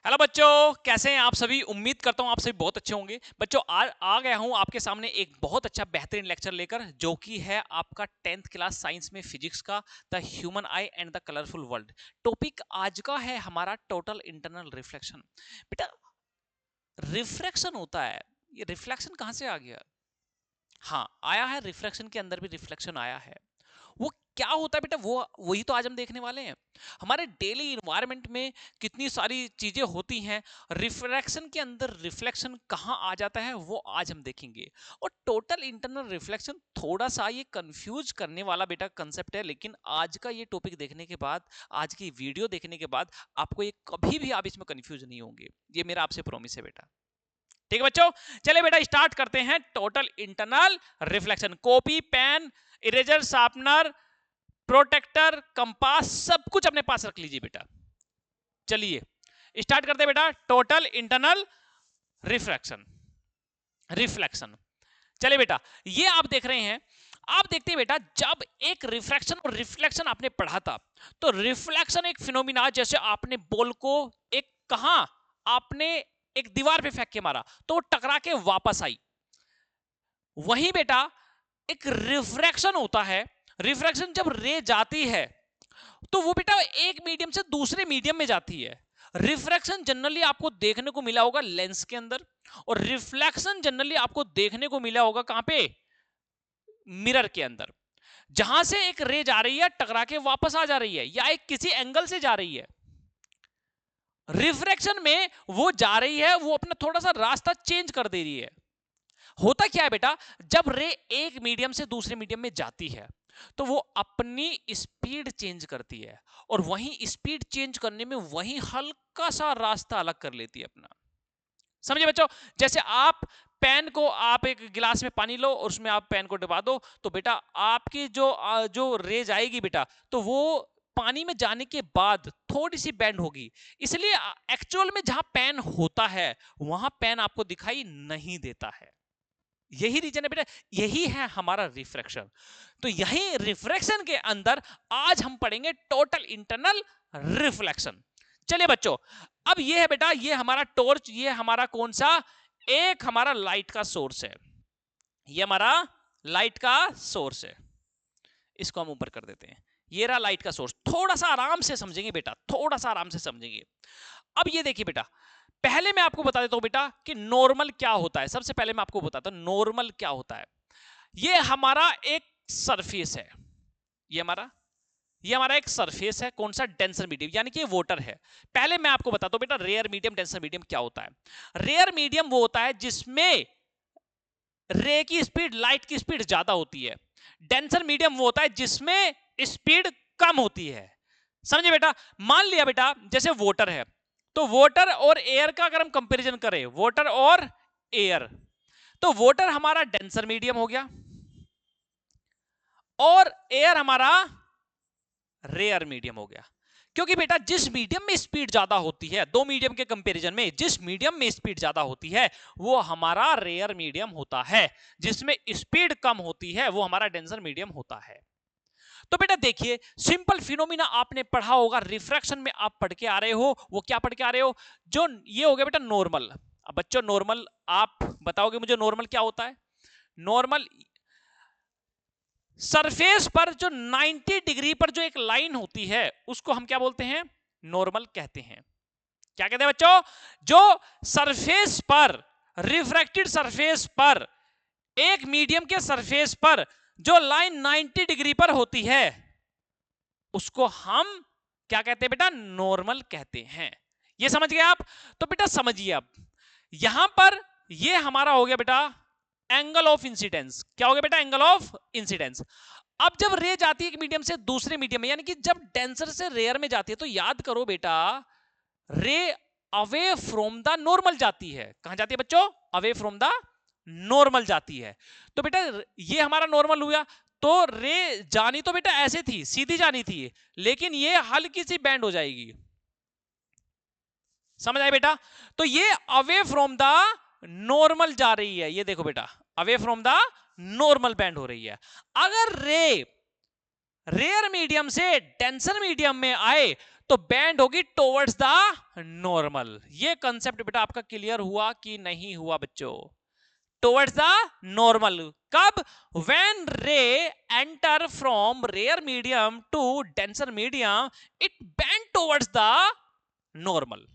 Hello बच्चों, कैसे हैं आप सभी। उम्मीद करता हूं आप सभी बहुत अच्छे होंगे। बच्चों आ गया हूं आपके सामने एक बहुत अच्छा बेहतरीन लेक्चर लेकर, जो कि है आपका 10th क्लास साइंस में फिजिक्स का the human I and the colourful world. Topic आज का है हमारा टोटल इंटरनल रिफ्लेक्शन। बेटा, रिफ्लेक्शन होता है, ये रिफ्लेक्शन कहां से आ गया? हाँ, आया है, रिफ्लेक्शन के अंदर भी रिफ्लेक्शन आया है। वो क्या होता है बेटा, वो वही तो आज हम देखने वाले हैं। हमारे डेली इन्वायरमेंट में कितनी सारी चीजें होती हैं, रिफ्लेक्शन के अंदर रिफ्लेक्शन कहाँ आ जाता है वो आज हम देखेंगे। और टोटल इंटरनल रिफ्लेक्शन थोड़ा सा ये कंफ्यूज करने वाला बेटा कंसेप्ट है, लेकिन आज का ये टॉपिक देखने के बाद, आज की वीडियो देखने के बाद आपको ये कभी भी आप इसमें कंफ्यूज नहीं होंगे। ये मेरा आपसे प्रॉमिस है बेटा। ठीक है बच्चों, चले बेटा स्टार्ट करते हैं। Total internal reflection, copy, pen, eraser, sharpener, protractor, compass, सब कुछ अपने पास रख लीजिए बेटा। चलिए स्टार्ट करते हैं बेटा। Total internal reflection, reflection. चलिए बेटा, ये आप देख रहे हैं, आप देखते हैं बेटा, जब एक रिफ्रैक्शन और रिफ्लेक्शन आपने पढ़ा था, तो रिफ्लेक्शन एक फिनोमिना, जैसे आपने बॉल को एक कहां आपने एक दीवार पे फेंक के मारा तो टकरा के वापस आई। वहीं बेटा एक रिफ्रैक्शन होता है। रिफ्रैक्शन जब रे जाती है तो वो बेटा एक मीडियम से दूसरे मीडियम में जाती है। रिफ्रैक्शन जनरली आपको देखने को मिला होगा लेंस के अंदर, और रिफ्लेक्शन जनरली आपको देखने को मिला होगा कहां पे? मिरर के अंदर। जहां से एक रे जा रही है, टकरा के वापस आ जा रही है, या एक किसी एंगल से जा रही है। रिफ्रैक्शन में वो जा रही है, वो अपना थोड़ा सा रास्ता चेंज कर दे रही है। होता क्या है बेटा, जब रे एक मीडियम से दूसरे मीडियम में जाती है तो वो अपनी स्पीड चेंज करती है, और वहीं स्पीड चेंज करने में वहीं हल्का सा रास्ता अलग कर लेती है अपना। समझे बच्चों? जैसे आप पेन को, आप एक गिलास में पानी लो और उसमें आप पेन को डुबा दो, तो बेटा आपकी जो रेज आएगी बेटा, तो वो पानी में जाने के बाद थोड़ी सी बैंड होगी। इसलिए एक्चुअल में जहां पेन होता है वहां पेन आपको दिखाई नहीं देता है। यही रीजन है बेटा, यही है हमारा रिफ्रैक्शन। तो यही रिफ्रैक्शन के अंदर आज हम पढ़ेंगे टोटल इंटरनल रिफ्लेक्शन। चलिए बच्चों, अब ये है बेटा, ये हमारा टॉर्च, ये हमारा कौन सा, एक हमारा लाइट का सोर्स है। ये हमारा लाइट का सोर्स है। इसको हम ऊपर कर देते हैं। ये रहा लाइट का सोर्स। थोड़ा सा आराम से समझेंगे बेटा, थोड़ा सा आराम से समझेंगे। अब ये देखिए बेटा, पहले मैं आपको बता देता हूं बेटा कि नॉर्मल क्या होता है। सबसे पहले मैं आपको बताता हूं नॉर्मल क्या होता है। ये हमारा एक सरफेस है, ये हमारा एक सरफेस है। कौन सा? डेंसर मीडियम, यानी कि वाटर है। पहले मैं आपको बताता हूं बेटा, रेयर मीडियम, डेंसर मीडियम क्या होता है। रेयर मीडियम वो होता है जिसमें रे की स्पीड, लाइट की स्पीड ज्यादा होती है। डेंसर मीडियम वो होता है जिसमें स्पीड कम होती है। समझे बेटा? मान लिया बेटा, जैसे वाटर है, तो वाटर और एयर का अगर हम कंपैरिजन करें, वाटर और एयर, तो वाटर हमारा डेंसर मीडियम हो गया और एयर हमारा रेयर मीडियम हो गया। क्योंकि बेटा जिस मीडियम में स्पीड ज्यादा होती है, दो मीडियम के कंपैरिजन में जिस मीडियम में स्पीड ज्यादा होती है वो हमारा रेयर मीडियम होता है। जिसमें स्पीड कम होती है वो हमारा डेंसर मीडियम होता है। तो बेटा देखिए, सिंपल फिनोमिना आपने पढ़ा होगा, रिफ्रैक्शन में आप पढ़ के आ रहे हो। वो क्या पढ़ के आ रहे हो? जो ये हो गया बेटा नॉर्मल। अब बच्चों नॉर्मल आप बताओगे मुझे, नॉर्मल क्या होता है? नॉर्मल सरफेस पर जो 90 डिग्री पर जो एक लाइन होती है उसको हम क्या बोलते हैं? नॉर्मल कहते हैं। क्या कहते हैं बच्चों? जो सरफेस पर, रिफ्रैक्टेड सरफेस पर, एक मीडियम के सरफेस पर जो लाइन 90 डिग्री पर होती है उसको हम क्या कहते हैं बेटा? नॉर्मल कहते हैं। ये समझ गए आप? तो बेटा समझिए, अब यहां पर ये हमारा हो गया बेटा एंगल ऑफ इंसिडेंस। क्या हो गया बेटा? Angle of incidence. अब जब रे जाती है एक मीडियम से दूसरे मीडियम में, यानी कि जब डेंसर से रेयर में जाती है, तो याद करो बेटा, रे अवे फ्रॉम द नॉर्मल जाती है। कहां जाती है बच्चों? अवे फ्रॉम द नॉर्मल जाती है। तो बेटा ये हमारा नॉर्मल हुआ, तो रे जानी तो बेटा ऐसे थी, सीधी जानी थी, लेकिन ये हल्की सी बैंड हो जाएगी। समझ आए बेटा? तो ये अवे फ्रॉम द नॉर्मल जा रही है। ये देखो बेटा, away from the normal bend हो रही है। अगर रे रेयर मीडियम से डेंसर मीडियम में आए तो बैंड होगी टुवर्ड्स द नॉर्मल। ये कंसेप्ट बेटा आपका क्लियर हुआ कि नहीं हुआ बच्चों? टुवर्ड्स द नॉर्मल कब? When ray enter from rarer medium to denser medium it bend towards the normal.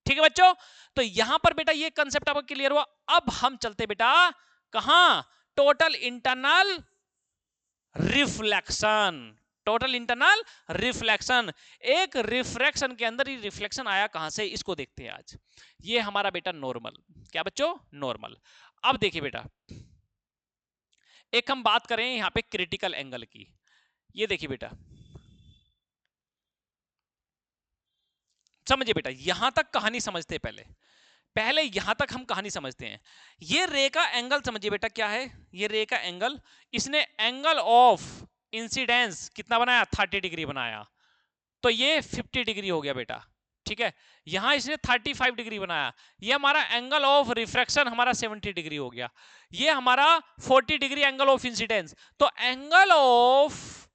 ठीक है बच्चों, तो यहां पर बेटा ये कंसेप्ट आपको क्लियर हुआ। अब हम चलते बेटा कहां? Total internal reflection. Total internal reflection, एक रिफ्रैक्शन के अंदर ही रिफ्लेक्शन आया कहां से, इसको देखते हैं आज। ये हमारा बेटा नॉर्मल, क्या बच्चों? नॉर्मल। अब देखिए बेटा, एक हम बात करें यहां पे क्रिटिकल एंगल की। ये देखिए बेटा, समझिए बेटा, यहां तक कहानी समझते हैं पहले यहां तक हम कहानी समझते हैं। ये रे का एंगल समझिए बेटा क्या है। ये रे का एंगल, इसने एंगल ऑफ इंसिडेंस कितना बनाया? 30 डिग्री बनाया, तो ये 50 डिग्री हो गया बेटा। ठीक है, यहां इसने 35 डिग्री बनाया, ये हमारा एंगल ऑफ रिफ्रैक्शन हमारा 70 डिग्री हो गया, ये हमारा 40 डिग्री एंगल ऑफ इंसिडेंस। तो एंगल ऑफ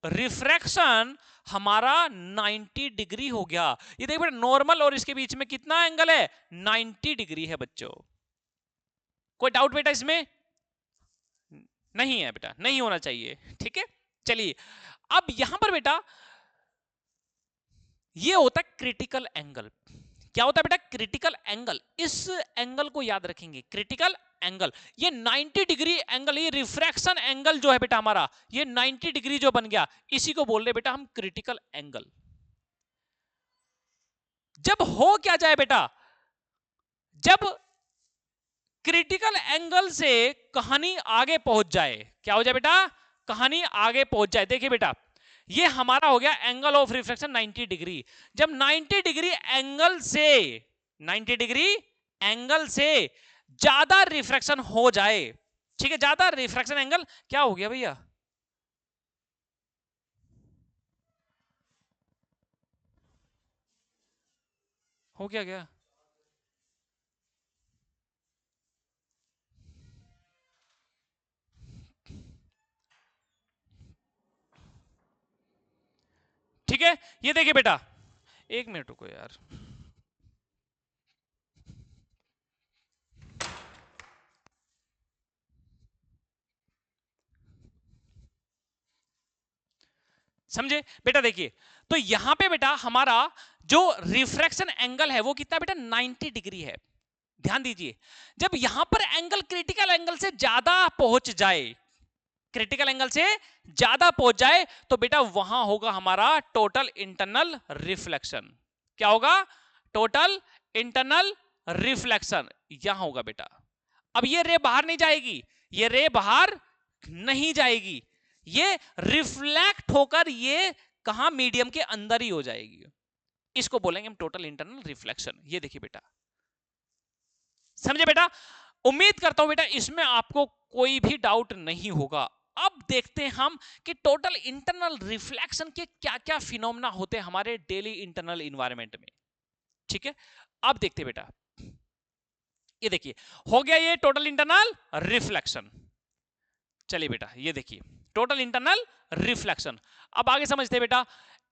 रिफ्रैक्शन हमारा 90 डिग्री हो गया। ये देखिए बेटा, नॉर्मल और इसके बीच में कितना एंगल है? 90 डिग्री है बच्चों। कोई डाउट बेटा इसमें? नहीं है बेटा, नहीं होना चाहिए। ठीक है, चलिए अब यहां पर बेटा ये होता है क्रिटिकल एंगल। क्या होता है बेटा? Critical angle. इस एंगल को याद रखेंगे, क्रिटिकल एंगल। ये 90 डिग्री एंगल, ये रिफ्रैक्शन एंगल जो है बेटा हमारा, ये 90 डिग्री जो बन गया, इसी को बोल रहे बेटा हम क्रिटिकल एंगल। जब हो क्या जाए बेटा? जब क्रिटिकल एंगल से कहानी आगे पहुंच जाए, क्या हो जाए बेटा? कहानी आगे पहुंच जाए। देखिए बेटा, ये हमारा हो गया एंगल ऑफ रिफ्लेक्शन 90 डिग्री। जब 90 डिग्री एंगल से 90 डिग्री एंगल से ज्यादा रिफ्रैक्शन हो जाए, ठीक है, ज्यादा रिफ्रैक्शन एंगल क्या हो गया भैया? हो क्या गया? ठीक है, ये देखिए बेटा, एक मिनट रुको यार। समझे बेटा? देखिए, तो यहां पे बेटा हमारा जो रिफ्रैक्शन एंगल है वो कितना बेटा? 90 डिग्री है। ध्यान दीजिए, जब यहां पर एंगल क्रिटिकल एंगल से ज्यादा पहुंच जाए, क्रिटिकल एंगल से ज्यादा पहुंच जाए, तो बेटा वहां होगा हमारा टोटल इंटरनल रिफ्लेक्शन। क्या होगा? टोटल इंटरनल रिफ्लेक्शन यहां होगा बेटा। अब ये रे बाहर नहीं जाएगी, ये रे बाहर नहीं जाएगी, ये रिफ्लेक्ट होकर ये कहां? मीडियम के अंदर ही हो जाएगी। इसको बोलेंगे हम टोटल इंटरनल रिफ्लेक्शन। ये देखिए बेटा, समझे बेटा? उम्मीद करता हूं बेटा इसमें आपको कोई भी डाउट नहीं होगा। अब देखते हैं हम कि टोटल इंटरनल रिफ्लेक्शन के क्या क्या फिनोमेना होते हैं हमारे डेली इंटरनल इन्वायरमेंट में। ठीक है, अब देखते हैं बेटा, ये देखिए हो गया ये टोटल इंटरनल रिफ्लेक्शन। चलिए बेटा, ये देखिए टोटल इंटरनल रिफ्लेक्शन। अब आगे समझते हैं बेटा,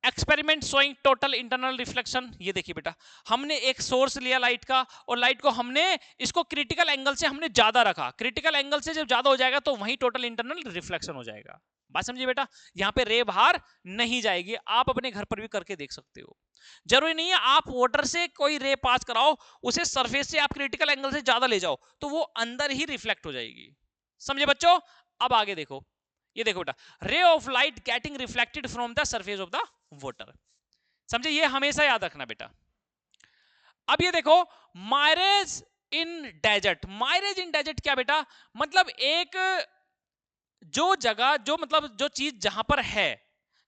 experiment showing total internal reflection. ये देखिए बेटा, हमने एक सोर्स लिया लाइट का, और लाइट को हमने इसको क्रिटिकल एंगल से हमने ज्यादा रखा। क्रिटिकल एंगल से जब ज्यादा हो जाएगा तो वही टोटल इंटरनल रिफ्लेक्शन हो जाएगा। बात समझिए बेटा, यहाँ पे रे बाहर नहीं जाएगी। आप अपने घर पर भी करके देख सकते हो। जरूरी नहीं है आप वाटर से कोई रे पास कराओ, उसे सरफेस से आप क्रिटिकल एंगल से ज्यादा ले जाओ तो वो अंदर ही रिफ्लेक्ट हो जाएगी। समझे बच्चों? अब आगे देखो, ये देखो बेटा, ray of light getting reflected from the surface of the water. समझे? ये हमेशा याद रखना बेटा। अब ये देखो, मायरेज इन डेजर्ट। मायरेज इन डेजर्ट क्या बेटा? मतलब एक जो जगह, जो मतलब जो चीज जहां पर है,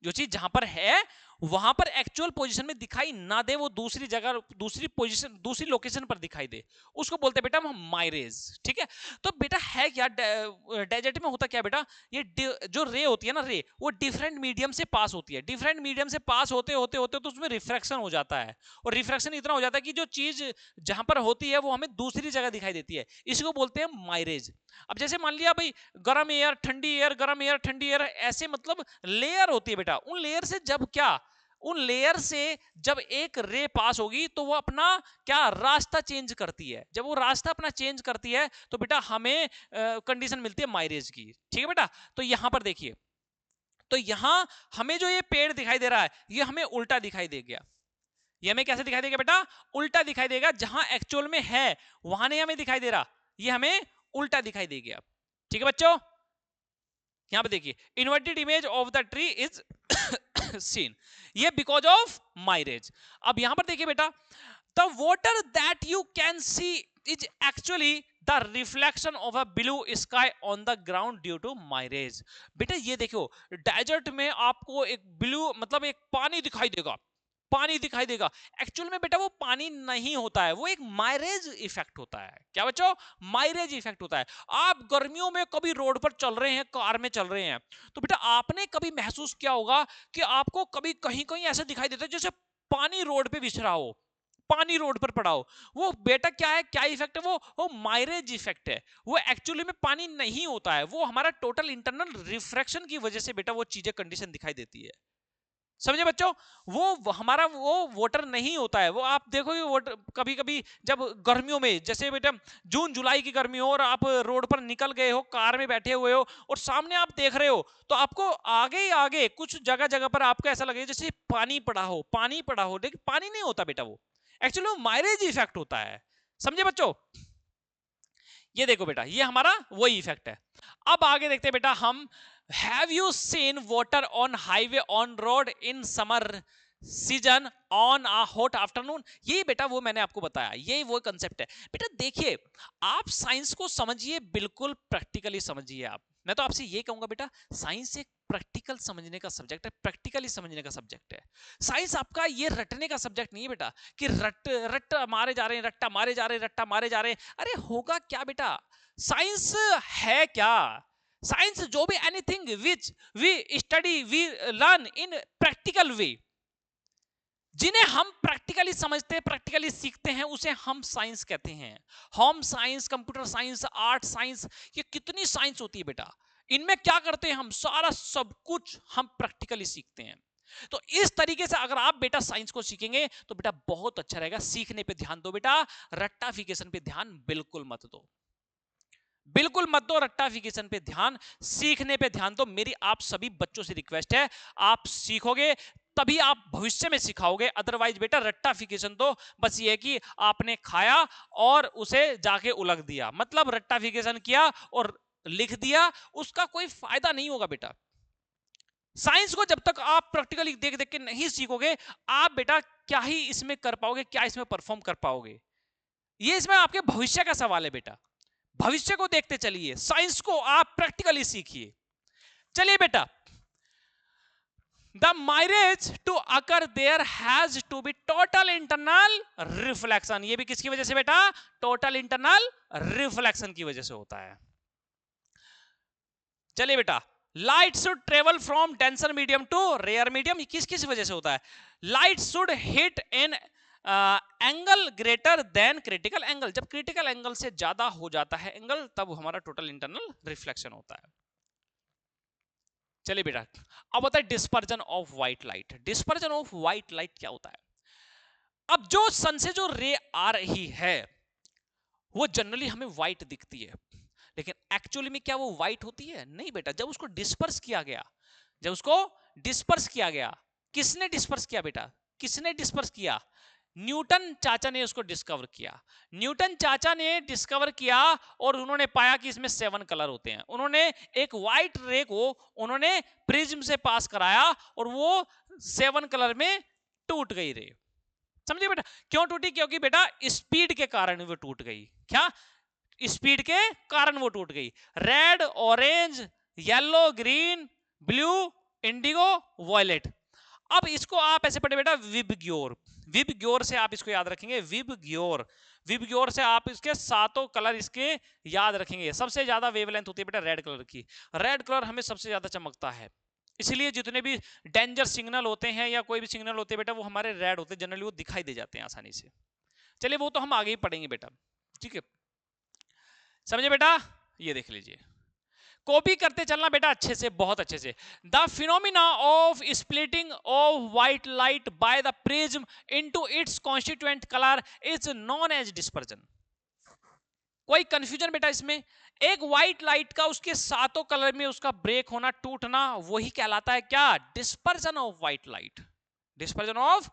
जो चीज जहां पर है वहां पर एक्चुअल पोजीशन में दिखाई ना दे, वो दूसरी जगह, दूसरी पोजीशन, दूसरी लोकेशन पर दिखाई दे, उसको बोलते हैं बेटा हम मायरेज। ठीक है, तो बेटा है क्या डेजर्ट में होता क्या बेटा? ये जो रे होती है ना, रे वो डिफरेंट मीडियम से पास होती है। डिफरेंट मीडियम से पास होते होते होते तो उसमें रिफ्रैक्शन हो जाता है, और रिफ्रैक्शन इतना हो जाता है कि जो चीज जहां पर होती है वो हमें दूसरी जगह दिखाई देती है। इसको बोलते हैं मायरेज। अब जैसे मान लिया भाई, गर्म एयर ठंडी एयर, गर्म एयर ठंडी एयर, ऐसे मतलब लेयर होती है बेटा। उन लेयर से जब क्या उन लेयर से जब एक रे पास होगी तो वो अपना क्या रास्ता चेंज करती है। जब वो रास्ता अपना चेंज करती है तो बेटा हमें कंडीशन मिलती है माइरेज की। ठीक है बेटा, तो यहां पर देखिए, तो यहां हमें जो ये पेड़ दिखाई दे रहा है ये हमें उल्टा दिखाई दे गया। ये हमें कैसे दिखाई देगा बेटा? उल्टा दिखाई देगा। जहां एक्चुअल में है वहां नहीं हमें दिखाई दे रहा, ये हमें उल्टा दिखाई दे गया। ठीक है बच्चों, यहां पे देखिए, inverted image of the tree is seen, ये बिकॉज ऑफ माइरेज। अब यहां पर देखिए बेटा, the water that you can see is actually the reflection of a blue sky on the ground due to mirage. बेटा ये देखो, डेजर्ट में आपको एक ब्लू मतलब एक पानी दिखाई देगा, पानी दिखाई देगा। एक्चुअल में बेटा वो पानी नहीं होता है, वो एक माइरेज इफेक्ट होता है। क्या बच्चों? माइरेज इफेक्ट होता है। आप गर्मियों में कभी रोड पर चल रहे हैं, कार में चल रहे हैं, तो बेटा आपने कभी महसूस किया होगा कि आपको कभी कहीं कहीं ऐसा दिखाई देता है जैसे पानी रोड पे बिछड़ा हो, पानी रोड पर पड़ा हो। वो बेटा क्या है, क्या इफेक्ट है? वो माइरेज इफेक्ट है। वो एक्चुअली में पानी नहीं होता है, वो हमारा टोटल इंटरनल रिफ्रैक्शन की वजह से बेटा वो चीजें कंडीशन दिखाई देती है। समझे बच्चों? वो हमारा वो वाटर नहीं होता है। वो आप देखोगे वाटर कभी कभी जब गर्मियों में, जैसे बेटा जून जुलाई की गर्मी हो और आप रोड पर निकल गए हो, कार में बैठे हुए हो और सामने आप देख रहे हो, तो आपको आगे ही आगे कुछ जगह जगह पर आपको ऐसा लगेगा जैसे पानी पड़ा हो, पानी पड़ा हो, लेकिन पानी नहीं होता बेटा। वो एक्चुअली वो माइलेज इफेक्ट होता है। समझे बच्चों? ये देखो बेटा, ये हमारा वही इफेक्ट है। अब आगे देखते हैं बेटा हम, have you seen water on highway on road in summer season on a hot afternoon? ये बेटा वो मैंने आपको बताया, ये वो कंसेप्ट है बेटा। देखिए, आप साइंस को समझिए, बिल्कुल प्रैक्टिकली समझिए। आप, मैं तो आपसे ये कहूंगा बेटा, साइंस एक प्रैक्टिकल समझने का सब्जेक्ट है, प्रैक्टिकली समझने का सब्जेक्ट है। साइंस आपका ये रटने का सब्जेक्ट नहीं है बेटा, कि रट रट मारे जा रहे हैं, रट्टा मारे जा रहे हैं, रट्टा मारे जा रहे हैं। अरे होगा क्या बेटा? साइंस है क्या? साइंस जो भी anything which we study, we learn in practical way, जिन्हें हम प्रैक्टिकली समझते हैं, प्रैक्टिकली सीखते हैं, उसे हम साइंस कहते हैं। Home science, computer science, art science, ये कितनी साइंस होती है बेटा। इनमें क्या करते हैं हम? सारा सब कुछ हम प्रैक्टिकली सीखते हैं। तो इस तरीके से अगर आप बेटा साइंस को सीखेंगे तो बेटा बहुत अच्छा रहेगा। सीखने पे ध्यान दो बेटा, रट्टाफिकेशन पे ध्यान बिल्कुल मत दो, बिल्कुल मत दो रट्टाफिकेशन पे ध्यान, सीखने पे ध्यान दो। मेरी आप सभी बच्चों से रिक्वेस्ट है, आप सीखोगे तभी आप भविष्य में सिखाओगे, अदरवाइज बेटा रट्टाफिकेशन तो बस ये है कि आपने खाया और उसे जाके उलग दिया, मतलब रट्टाफिकेशन किया और लिख दिया, उसका कोई फायदा नहीं होगा बेटा। साइंस को जब तक आप प्रैक्टिकली देख देख के नहीं सीखोगे, आप बेटा क्या ही इसमें कर पाओगे, क्या इसमें परफॉर्म कर पाओगे? ये इसमें आपके भविष्य का सवाल है बेटा। भविष्य को देखते चलिए, साइंस को आप प्रैक्टिकली सीखिए। चलिए बेटा, the mirage to occur there has to be total internal reflection. ये भी किसकी वजह से बेटा? टोटल इंटरनल रिफ्लेक्शन की वजह से होता है। चलिए बेटा, light should travel from denser medium to rarer medium, किस किस वजह से होता है? Light should hit in angle greater than critical angle, जब क्रिटिकल एंगल से ज्यादा हो जाता है एंगल, तब हमारा टोटल इंटरनल रिफ्लेक्शन होता है। चलिए बेटा, अब होता है dispersion of white light. Dispersion of white light क्या होता है? अब जो सन से जो रे आ रही है वो जनरली हमें व्हाइट दिखती है, लेकिन एक्चुअली में क्या वो व्हाइट होती है? नहीं बेटा। जब उसको डिस्पर्स किया गया, जब उसको डिस्पर्स किया गया, किसने डिस्पर्स किया बेटा? किसने डिस्पर्स किया? न्यूटन चाचा ने उसको डिस्कवर किया। न्यूटन चाचा ने डिस्कवर किया और उन्होंने पाया कि इसमें 7 कलर होते हैं। उन्होंने एक व्हाइट रे को उन्होंने प्रिज्म से पास कराया और वो 7 कलर में टूट गई रे। समझे बेटा? क्यों टूटी? क्योंकि बेटा स्पीड के कारण वो टूट गई। क्या? स्पीड के कारण वो टूट गई। Red, orange, yellow, green, blue, indigo, violet. अब इसको आप ऐसे पढ़े बेटा, विबग्योर। विबग्योर से आप इसको याद रखेंगे, विबग्योर। विबग्योर से आप इसके 7 कलर इसके याद रखेंगे। सबसे ज्यादा वेवलेंथ होती है बेटा रेड कलर की। रेड कलर हमें सबसे ज्यादा चमकता है, इसलिए जितने भी डेंजर सिग्नल होते हैं या कोई भी सिग्नल होते हैं बेटा, वो हमारे रेड होते हैं, जनरली वो दिखाई दे जाते हैं आसानी से। चलिए वो तो हम आगे ही पढ़ेंगे बेटा, ठीक है? समझे बेटा? ये देख लीजिए, कॉपी करते चलना बेटा अच्छे से, बहुत अच्छे से। The phenomena of splitting of white light by the prism into its constituent colour is known as dispersion. कोई कंफ्यूजन बेटा इसमें? एक व्हाइट लाइट का उसके सातों कलर में उसका ब्रेक होना, टूटना, वही कहलाता है क्या? Dispersion of white light, dispersion of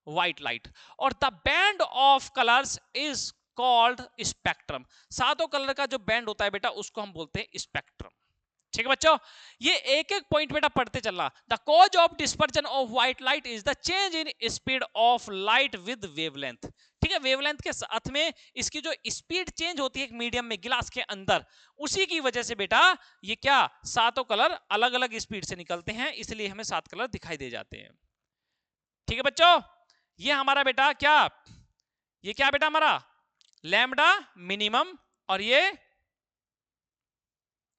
white light. और the band of colours is called spectrum. सातों कलर का जो बैंड होता है बेटा उसको हम बोलते हैं स्पेक्ट्रम। ठीक है बच्चों, ये एक एक पॉइंट बेटा पढ़ते चलना। The cause of dispersion of white light is the change in speed of light with wavelength. ठीक है, वेवलेंथ के साथ में इसकी जो स्पीड चेंज होती है एक मीडियम में, गिलास के अंदर, उसी की वजह से बेटा ये क्या, सातों कलर अलग अलग स्पीड से निकलते हैं, इसलिए हमें सात कलर दिखाई दे जाते हैं। ठीक है बच्चों, ये हमारा बेटा क्या, ये क्या बेटा हमारा लैम्डा मिनिमम, और ये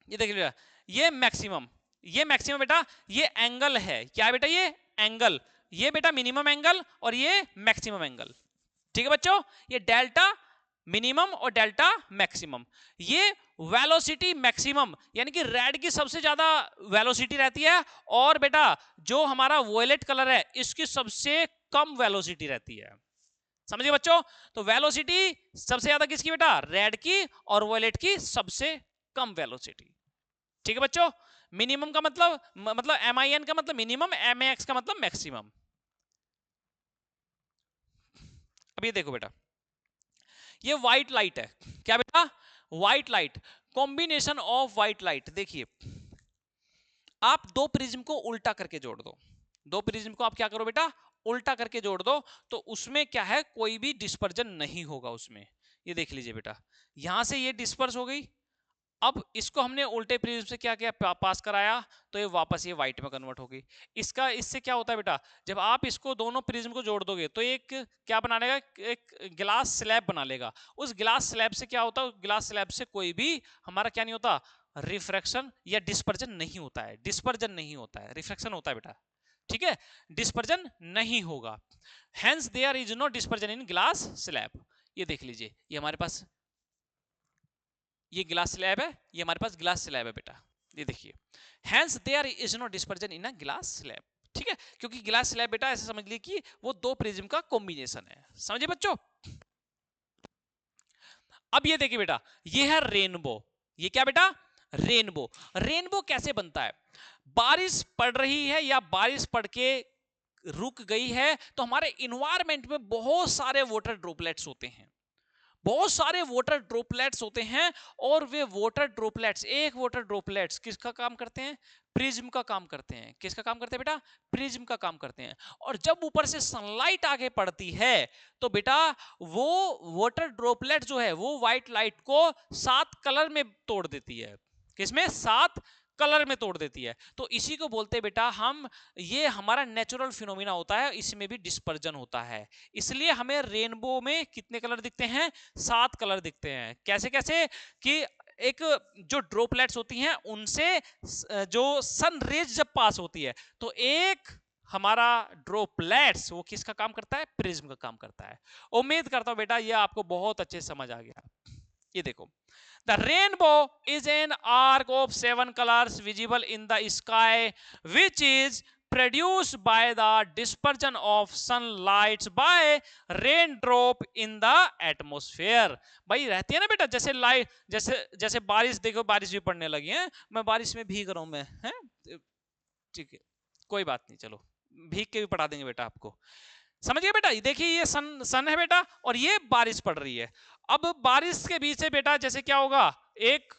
देख लीजिए ये मैक्सिमम, ये मैक्सिमम बेटा, ये एंगल है क्या बेटा, ये एंगल, ये बेटा मिनिमम एंगल और ये मैक्सिमम एंगल। ठीक है बच्चों, ये डेल्टा मिनिमम और डेल्टा मैक्सिमम। ये वेलोसिटी मैक्सिमम यानी कि रेड की सबसे ज्यादा वेलोसिटी रहती है, और बेटा जो हमारा वोयलेट कलर है इसकी सबसे कम वेलोसिटी रहती है। समझिए बच्चों, तो वेलोसिटी सबसे ज्यादा किसकी बेटा, रेड की, और वोयलेट की सबसे कम वेलोसिटी। ठीक है बच्चों, मिनिमम का मतलब MIN का मतलब मिनिमम, MAX का मतलब मैक्सिमम। अब ये देखो बेटा, ये व्हाइट लाइट है, क्या बेटा, white light, combination of white light. देखिए आप दो प्रिज्म को उल्टा करके जोड़ दो, दो प्रिज्म को आप क्या करो बेटा, उल्टा करके जोड़ दो, तो उसमें क्या है, कोई भी डिस्पर्जन नहीं होगा उसमें। ये देख लीजिए बेटा, यहां से ये डिस्पर्स हो गई, अब इसको हमने उल्टे प्रिज्म से क्या किया, पास कराया, तो ये वापस ये व्हाइट में कन्वर्ट हो गई। इसका इससे क्या होता है बेटा, जब आप इसको दोनों प्रिज्म को जोड़ दोगे तो एक क्या बना लेगा, एक गिलास स्लैब बना लेगा। उस गिलास स्लैब से क्या होता है, गिलास स्लैब से कोई भी हमारा क्या नहीं होता, रिफ्रैक्शन या डिस्पर्जन नहीं होता है, डिस्पर्जन नहीं होता है, रिफ्रैक्शन होता है बेटा। ठीक है, डिस्पर्जन नहीं होगा, hence there is no dispersion in glass slab. ये देख लीजिए, ये हमारे पास ये गिलास स्लैब है, ये हमारे पास गिलास स्लैब है बेटा, ये देखिए, hence there is no dispersion in a glass slab. ठीक है, क्योंकि गिलास स्लैब बेटा ऐसे समझ लीजिए कि वो दो प्रिज्म का कॉम्बिनेशन है। समझे बच्चों? अब ये देखिए बेटा, ये है रेनबो, ये क्या बेटा, रेनबो। रेनबो कैसे बनता है, बारिश पड़ रही है या बारिश पड़ के रुक गई है, तो हमारे इन्वायरमेंट में बहुत सारे वाटर ड्रॉपलेट्स होते हैं, बहुत सारे वाटर ड्रॉपलेट्स होते हैं, और वे वाटर ड्रॉपलेट्स, एक वाटर ड्रॉपलेट्स किसका काम करते हैं, प्रिज्म का काम करते हैं। किसका काम करते हैं बेटा, प्रिज्म का काम करते हैं। और जब ऊपर से सनलाइट आगे पड़ती है तो बेटा वो वाटर ड्रॉपलेट जो है वो व्हाइट लाइट को 7 कलर में तोड़ देती है। किसमें, 7 कलर में तोड़ देती है। तो इसी को बोलते हैं बेटा हम, ये हमारा नेचुरल फिनोमिना होता है, इसमें भी डिस्पर्जन होता है। इसलिए हमें रेनबो में कितने कलर दिखते हैं, 7 कलर दिखते हैं। कैसे कैसे कि एक जो ड्रॉपलेट्स होती हैं उनसे जो सन रेज जब पास होती है तो एक हमारा ड्रॉपलेट्स वो किसका काम करता है, प्रिज्म का काम करता है। उम्मीद करता हूं बेटा ये आपको बहुत अच्छे से समझ आ गया। ये देखो, the rainbow is an arc of 7 colors visible in the sky which is produced by the dispersion of sunlight by raindrop in the atmosphere। भाई रहती है ना बेटा, जैसे लाइट, जैसे जैसे बारिश, देखो बारिश भी पड़ने लगी है, मैं बारिश में भीग रहा हूं मैं, हैं, ठीक है कोई बात नहीं, चलो भीग के भी पढ़ा देंगे बेटा आपको। समझ गए बेटा, देखिए ये सन है बेटा, और ये बारिश पड़ रही है। अब बारिश के बीच से बेटा जैसे क्या होगा, एक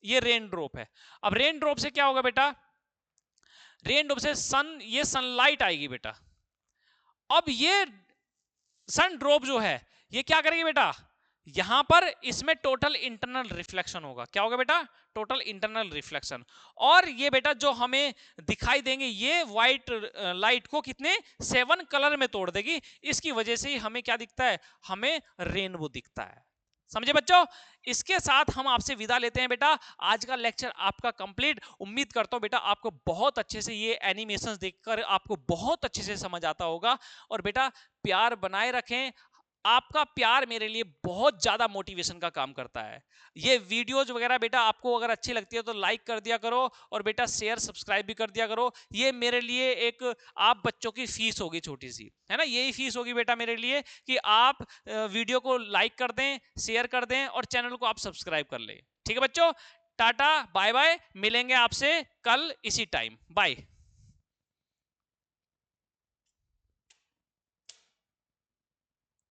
ये रेन ड्रॉप है। अब रेन ड्रॉप से क्या होगा बेटा, रेन ड्रॉप से ये सनलाइट आएगी बेटा। अब ये सन ड्रॉप जो है ये क्या करेगी बेटा, यहां पर इसमें टोटल इंटरनल रिफ्लेक्शन होगा। क्या होगा बेटा, टोटल इंटरनल रिफ्लेक्शन। और ये बेटा जो हमें दिखाई देंगे ये व्हाइट लाइट को कितने 7 कलर में तोड़ देगी। इसकी वजह से ही हमें क्या दिखता है, हमें रेनबो दिखता है। समझे बच्चों, इसके साथ हम आपसे विदा लेते हैं बेटा। आज का लेक्चर आपका कंप्लीट। उम्मीद करता हूं बेटा आपको बहुत अच्छे से ये एनिमेशंस देखकर आपको बहुत अच्छे से समझ आता होगा। और बेटा प्यार बनाए रखें, आपका प्यार मेरे लिए बहुत ज्यादा मोटिवेशन का काम करता है। ये वीडियोज वगैरह बेटा आपको अगर अच्छी लगती है तो लाइक कर दिया करो, और बेटा शेयर सब्सक्राइब भी कर दिया करो। ये मेरे लिए एक आप बच्चों की फीस होगी छोटी सी, है ना, यही फीस होगी बेटा मेरे लिए कि आप वीडियो को लाइक कर दें, शेयर कर दें और चैनल को आप सब्सक्राइब कर ले। ठीक है बच्चों, टाटा बाय बाय, मिलेंगे आपसे कल इसी टाइम, बाय।